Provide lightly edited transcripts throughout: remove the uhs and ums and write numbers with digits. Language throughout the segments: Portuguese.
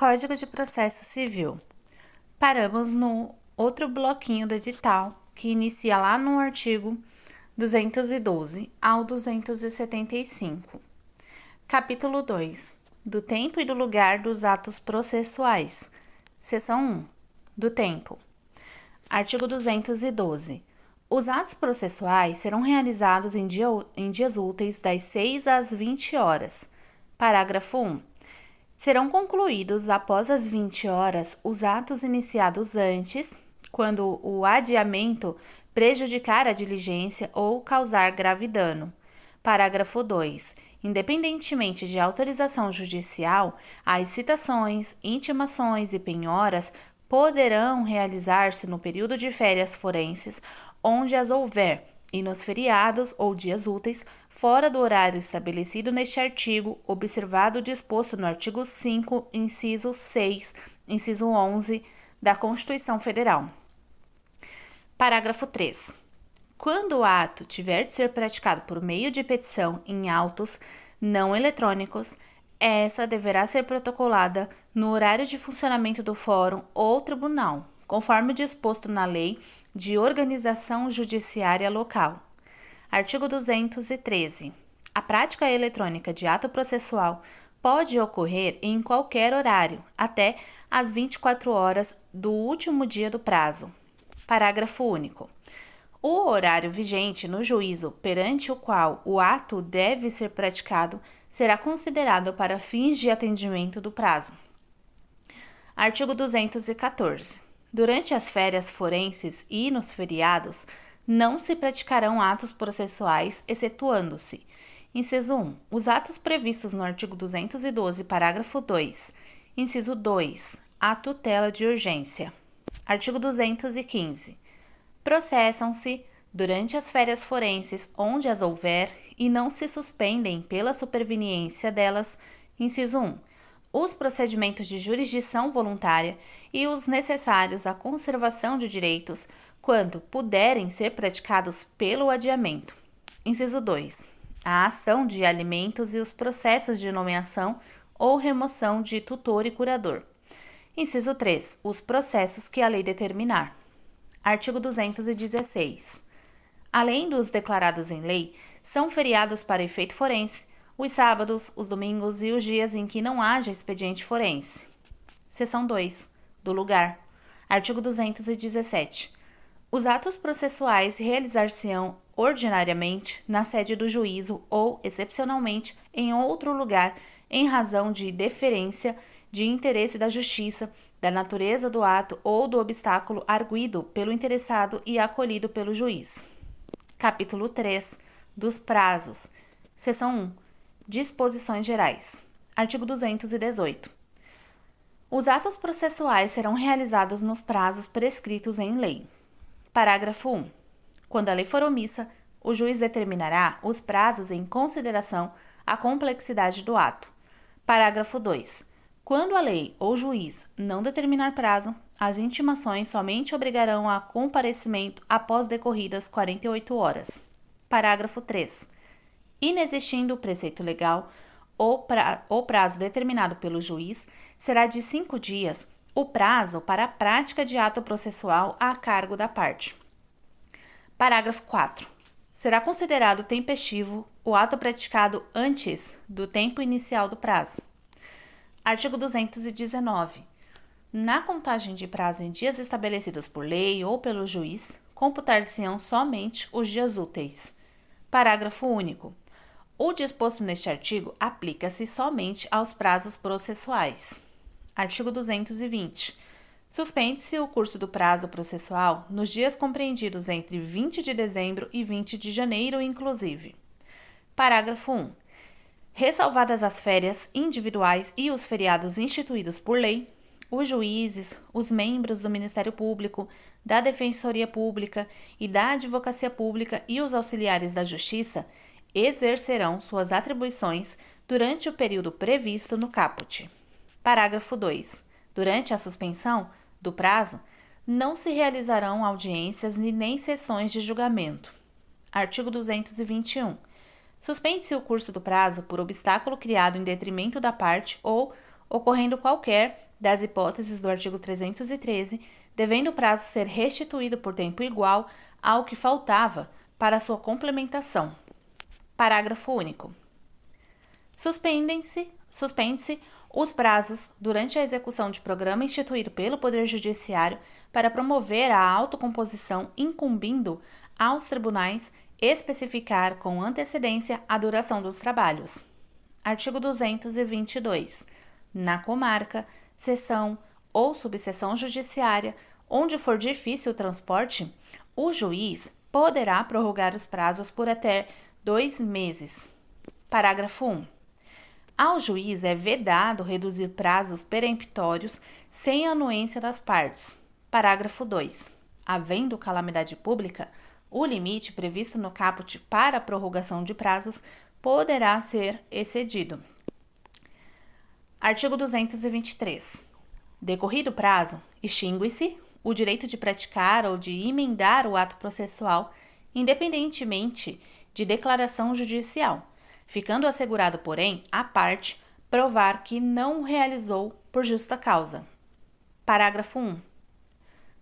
Código de Processo Civil. Paramos no outro bloquinho do edital, que inicia lá no artigo 212 ao 275. Capítulo 2. Do tempo e do lugar dos atos processuais. Seção 1. Do tempo. Artigo 212. Os atos processuais serão realizados em dias úteis das 6 às 20 horas. Parágrafo 1. Serão concluídos após as 20 horas os atos iniciados antes, quando o adiamento prejudicar a diligência ou causar grave dano. Parágrafo 2. Independentemente de autorização judicial, as citações, intimações e penhoras poderão realizar-se no período de férias forenses, onde as houver, e nos feriados ou dias úteis, fora do horário estabelecido neste artigo, observado o disposto no artigo 5, inciso 6, inciso 11 da Constituição Federal. Parágrafo 3. Quando o ato tiver de ser praticado por meio de petição em autos não eletrônicos, essa deverá ser protocolada no horário de funcionamento do fórum ou tribunal, conforme disposto na Lei de Organização Judiciária Local. Artigo 213. A prática eletrônica de ato processual pode ocorrer em qualquer horário, até às 24 horas do último dia do prazo. Parágrafo único. O horário vigente no juízo perante o qual o ato deve ser praticado será considerado para fins de atendimento do prazo. Artigo 214. Durante as férias forenses e nos feriados, não se praticarão atos processuais, excetuando-se: inciso 1. Os atos previstos no artigo 212, parágrafo 2. Inciso 2. A tutela de urgência. Artigo 215. Processam-se, durante as férias forenses, onde as houver, e não se suspendem pela superveniência delas, inciso 1. Os procedimentos de jurisdição voluntária e os necessários à conservação de direitos, quando puderem ser praticados pelo adiamento. Inciso 2. A ação de alimentos e os processos de nomeação ou remoção de tutor e curador. Inciso 3. Os processos que a lei determinar. Artigo 216. Além dos declarados em lei, são feriados para efeito forense os sábados, os domingos e os dias em que não haja expediente forense. Seção 2. Do lugar. Artigo 217. Os atos processuais realizar-se-ão ordinariamente na sede do juízo ou, excepcionalmente, em outro lugar, em razão de deferência de interesse da justiça, da natureza do ato ou do obstáculo arguido pelo interessado e acolhido pelo juiz. Capítulo 3. Dos prazos. Seção 1. Disposições gerais. Artigo 218. Os atos processuais serão realizados nos prazos prescritos em lei. Parágrafo 1. Quando a lei for omissa, o juiz determinará os prazos em consideração à complexidade do ato. Parágrafo 2. Quando a lei ou juiz não determinar prazo, as intimações somente obrigarão a comparecimento após decorridas 48 horas. Parágrafo 3. Inexistindo o preceito legal ou prazo determinado pelo juiz, será de 5 dias o prazo para a prática de ato processual a cargo da parte. Parágrafo 4. Será considerado tempestivo o ato praticado antes do tempo inicial do prazo. Artigo 219. Na contagem de prazo em dias estabelecidos por lei ou pelo juiz, computar-se-ão somente os dias úteis. Parágrafo único. O disposto neste artigo aplica-se somente aos prazos processuais. Artigo 220. Suspende-se o curso do prazo processual nos dias compreendidos entre 20 de dezembro e 20 de janeiro, inclusive. Parágrafo 1. Ressalvadas as férias individuais e os feriados instituídos por lei, os juízes, os membros do Ministério Público, da Defensoria Pública e da Advocacia Pública e os auxiliares da Justiça exercerão suas atribuições durante o período previsto no caput. Parágrafo 2. Durante a suspensão do prazo, não se realizarão audiências nem sessões de julgamento. Artigo 221. Suspende-se o curso do prazo por obstáculo criado em detrimento da parte ou ocorrendo qualquer das hipóteses do artigo 313, devendo o prazo ser restituído por tempo igual ao que faltava para sua complementação. Parágrafo único. Suspende-se os prazos durante a execução de programa instituído pelo Poder Judiciário para promover a autocomposição, incumbindo aos tribunais especificar com antecedência a duração dos trabalhos. Artigo 222. Na comarca, seção ou subseção judiciária, onde for difícil o transporte, o juiz poderá prorrogar os prazos por até 2 meses. Parágrafo 1. Ao juiz é vedado reduzir prazos peremptórios sem anuência das partes. Parágrafo 2. Havendo calamidade pública, o limite previsto no caput para a prorrogação de prazos poderá ser excedido. Artigo 223. Decorrido o prazo, extingue-se o direito de praticar ou de emendar o ato processual, independentemente de declaração judicial, ficando assegurado, porém, à parte provar que não o realizou por justa causa. Parágrafo 1.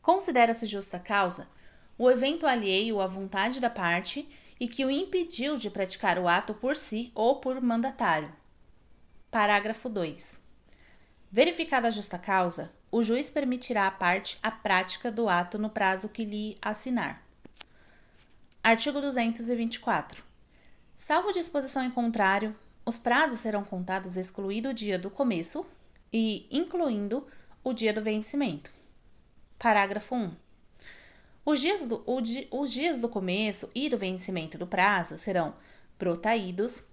Considera-se justa causa o evento alheio à vontade da parte e que o impediu de praticar o ato por si ou por mandatário. Parágrafo 2. Verificada a justa causa, o juiz permitirá à parte a prática do ato no prazo que lhe assinar. Artigo 224. Salvo disposição em contrário, os prazos serão contados excluído o dia do começo e incluindo o dia do vencimento. Parágrafo 1. Os dias do começo e do vencimento do prazo serão protraídos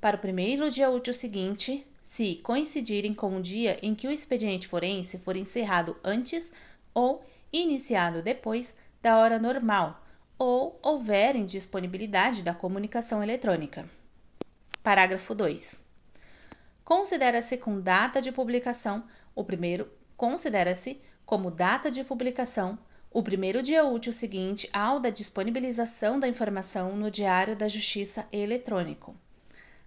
para o primeiro dia útil seguinte, se coincidirem com o dia em que o expediente forense for encerrado antes ou iniciado depois da hora normal, ou houver indisponibilidade da comunicação eletrônica. Parágrafo 2. Considera-se como data de publicação o primeiro dia útil seguinte ao da disponibilização da informação no Diário da Justiça eletrônico.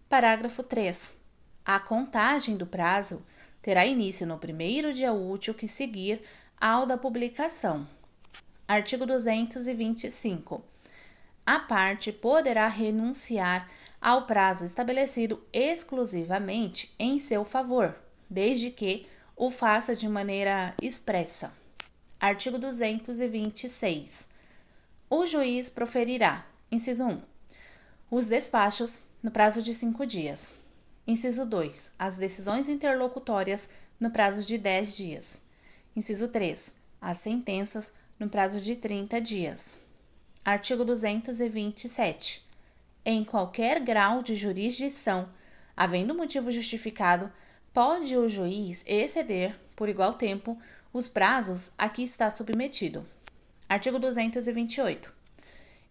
Parágrafo 3. A contagem do prazo terá início no primeiro dia útil que seguir ao da publicação. Artigo 225. A parte poderá renunciar ao prazo estabelecido exclusivamente em seu favor, desde que o faça de maneira expressa. Artigo 226. O juiz proferirá, inciso 1, os despachos no prazo de 5 dias. Inciso 2, as decisões interlocutórias no prazo de 10 dias. Inciso 3, as sentenças no prazo de 30 dias. Artigo 227. Em qualquer grau de jurisdição, havendo motivo justificado, pode o juiz exceder, por igual tempo, os prazos a que está submetido. Artigo 228.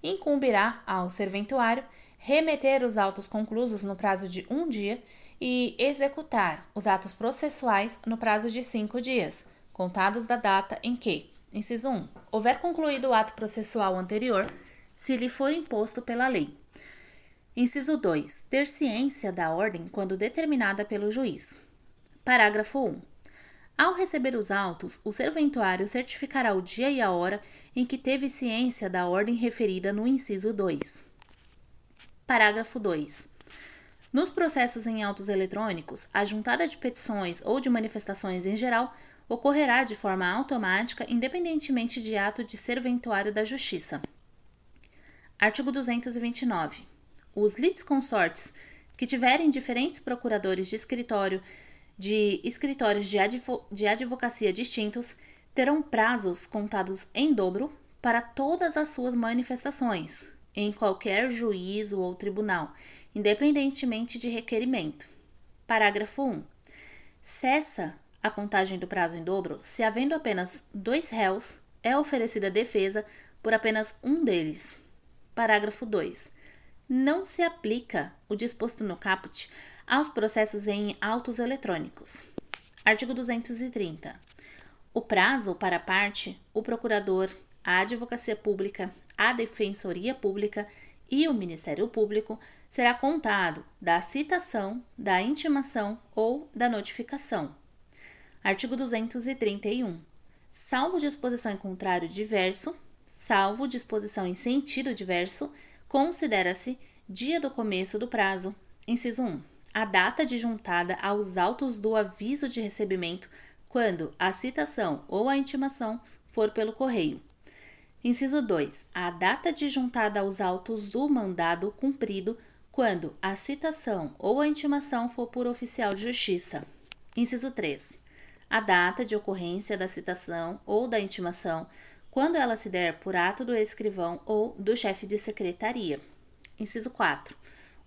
Incumbirá ao serventuário remeter os autos conclusos no prazo de 1 dia e executar os atos processuais no prazo de 5 dias, contados da data em que, inciso 1, houver concluído o ato processual anterior, se lhe for imposto pela lei. Inciso 2, ter ciência da ordem quando determinada pelo juiz. Parágrafo 1. Ao receber os autos, o serventuário certificará o dia e a hora em que teve ciência da ordem referida no inciso 2. Parágrafo 2. Nos processos em autos eletrônicos, a juntada de petições ou de manifestações em geral ocorrerá de forma automática, independentemente de ato de serventuário da Justiça. Artigo 229. Os litisconsortes que tiverem diferentes procuradores de escritórios de advocacia distintos terão prazos contados em dobro para todas as suas manifestações, em qualquer juízo ou tribunal, independentemente de requerimento. Parágrafo 1. Cessa a contagem do prazo em dobro se, havendo apenas 2 réus, é oferecida defesa por apenas um deles. Parágrafo 2. Não se aplica o disposto no caput aos processos em autos eletrônicos. Artigo 230. O prazo para a parte, o procurador, a advocacia pública, a defensoria pública e o Ministério Público será contado da citação, da intimação ou da notificação. Artigo 231. Salvo disposição em contrário diverso, salvo disposição em sentido diverso, considera-se dia do começo do prazo. Inciso 1. A data adjuntada aos autos do aviso de recebimento quando a citação ou a intimação for pelo correio. Inciso 2. A data adjuntada aos autos do mandado cumprido quando a citação ou a intimação for por oficial de justiça. Inciso 3. A data de ocorrência da citação ou da intimação quando ela se der por ato do escrivão ou do chefe de secretaria. Inciso 4.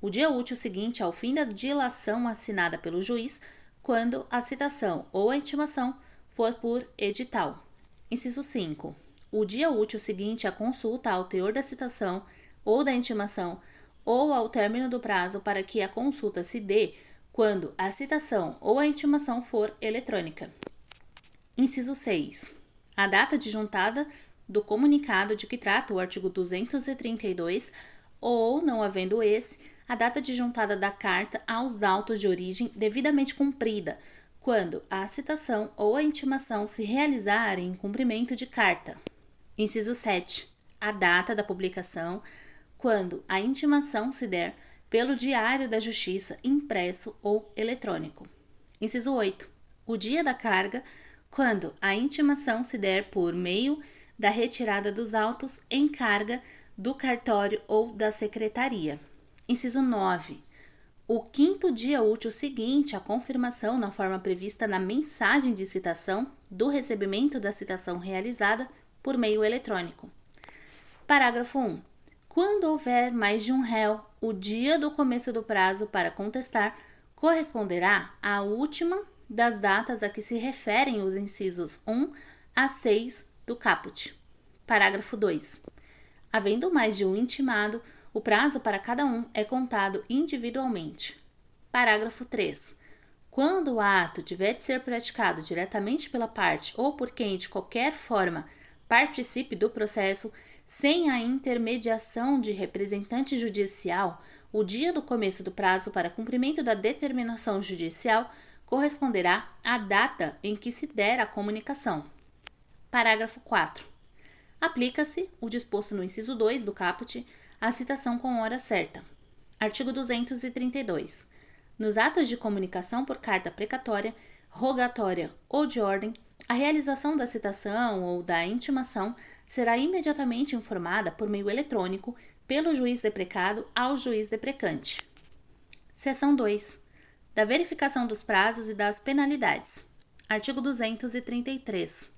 O dia útil seguinte ao fim da dilação assinada pelo juiz quando a citação ou a intimação for por edital. Inciso 5. O dia útil seguinte à consulta ao teor da citação ou da intimação ou ao término do prazo para que a consulta se dê quando a citação ou a intimação for eletrônica. Inciso 6. A data adjuntada do comunicado de que trata o artigo 232 ou, não havendo esse, a data adjuntada da carta aos autos de origem devidamente cumprida, quando a citação ou a intimação se realizarem em cumprimento de carta. Inciso 7. A data da publicação, quando a intimação se der pelo Diário da Justiça impresso ou eletrônico. Inciso 8. O dia da carga, quando a intimação se der por meio da retirada dos autos em carga do cartório ou da secretaria. Inciso 9. O quinto dia útil seguinte à confirmação na forma prevista na mensagem de citação do recebimento da citação realizada por meio eletrônico. Parágrafo 1. Quando houver mais de um réu, o dia do começo do prazo para contestar corresponderá à última das datas a que se referem os incisos 1 a 6 do caput. Parágrafo 2. Havendo mais de um intimado, o prazo para cada um é contado individualmente. Parágrafo 3. Quando o ato tiver de ser praticado diretamente pela parte ou por quem de qualquer forma participe do processo, sem a intermediação de representante judicial, o dia do começo do prazo para cumprimento da determinação judicial corresponderá à data em que se der a comunicação. Parágrafo 4. Aplica-se o disposto no inciso 2 do caput à citação com hora certa. Artigo 232. Nos atos de comunicação por carta precatória, rogatória ou de ordem, a realização da citação ou da intimação será imediatamente informada por meio eletrônico pelo juiz deprecado ao juiz deprecante. Seção 2. Da verificação dos prazos e das penalidades. Artigo 233.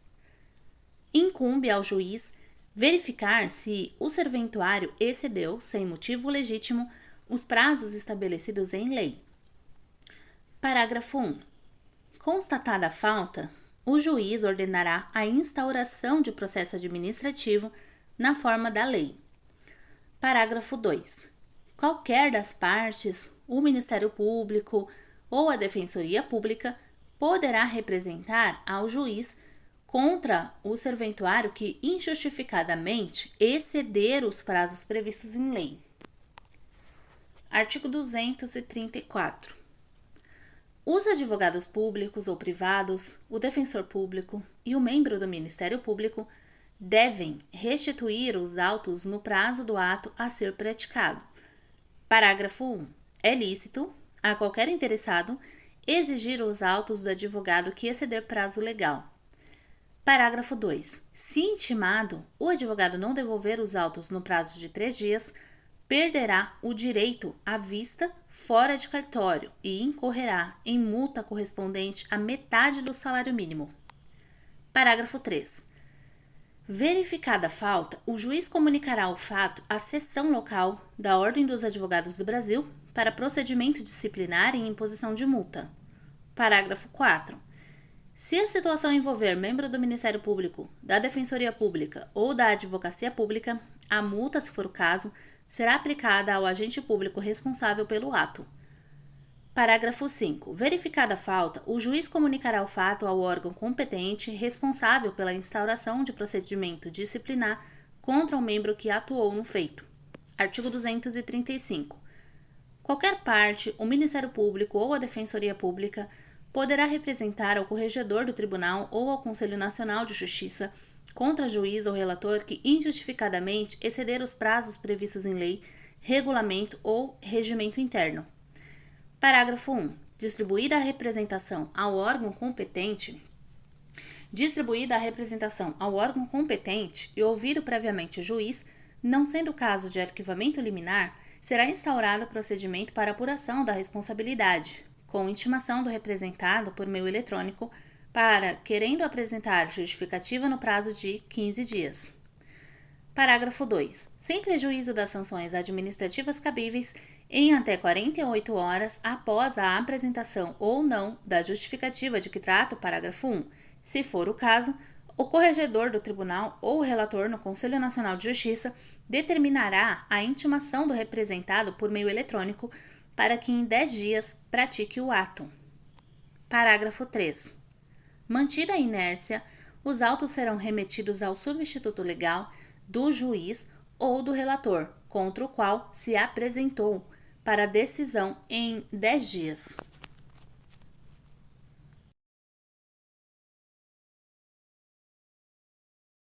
Incumbe ao juiz verificar se o serventuário excedeu, sem motivo legítimo, os prazos estabelecidos em lei. Parágrafo 1. Constatada a falta, o juiz ordenará a instauração de processo administrativo na forma da lei. Parágrafo 2. Qualquer das partes, o Ministério Público ou a Defensoria Pública, poderá representar ao juiz contra o serventuário que injustificadamente exceder os prazos previstos em lei. Artigo 234. Os advogados públicos ou privados, o defensor público e o membro do Ministério Público devem restituir os autos no prazo do ato a ser praticado. Parágrafo 1. É lícito, a qualquer interessado, exigir os autos do advogado que exceder prazo legal. Parágrafo 2. Se intimado, o advogado não devolver os autos no prazo de 3 dias, perderá o direito à vista fora de cartório e incorrerá em multa correspondente à metade do salário mínimo. Parágrafo 3. Verificada a falta, o juiz comunicará o fato à seção local da Ordem dos Advogados do Brasil para procedimento disciplinar e imposição de multa. Parágrafo 4. Se a situação envolver membro do Ministério Público, da Defensoria Pública ou da Advocacia Pública, a multa, se for o caso, será aplicada ao agente público responsável pelo ato. Parágrafo 5. Verificada a falta, o juiz comunicará o fato ao órgão competente responsável pela instauração de procedimento disciplinar contra o membro que atuou no feito. Artigo 235. Qualquer parte, o Ministério Público ou a Defensoria Pública poderá representar ao corregedor do tribunal ou ao Conselho Nacional de Justiça contra juiz ou relator que injustificadamente exceder os prazos previstos em lei, regulamento ou regimento interno. Parágrafo 1. Distribuída a representação ao órgão competente e ouvido previamente o juiz, não sendo caso de arquivamento liminar, será instaurado o procedimento para apuração da responsabilidade, com intimação do representado por meio eletrônico para, querendo apresentar justificativa no prazo de 15 dias. Parágrafo 2. Sem prejuízo das sanções administrativas cabíveis, em até 48 horas após a apresentação ou não da justificativa de que trata o parágrafo 1, se for o caso, o corregedor do tribunal ou o relator no Conselho Nacional de Justiça determinará a intimação do representado por meio eletrônico para que em 10 dias pratique o ato. Parágrafo 3. Mantida a inércia, os autos serão remetidos ao substituto legal do juiz ou do relator, contra o qual se apresentou, para decisão em 10 dias.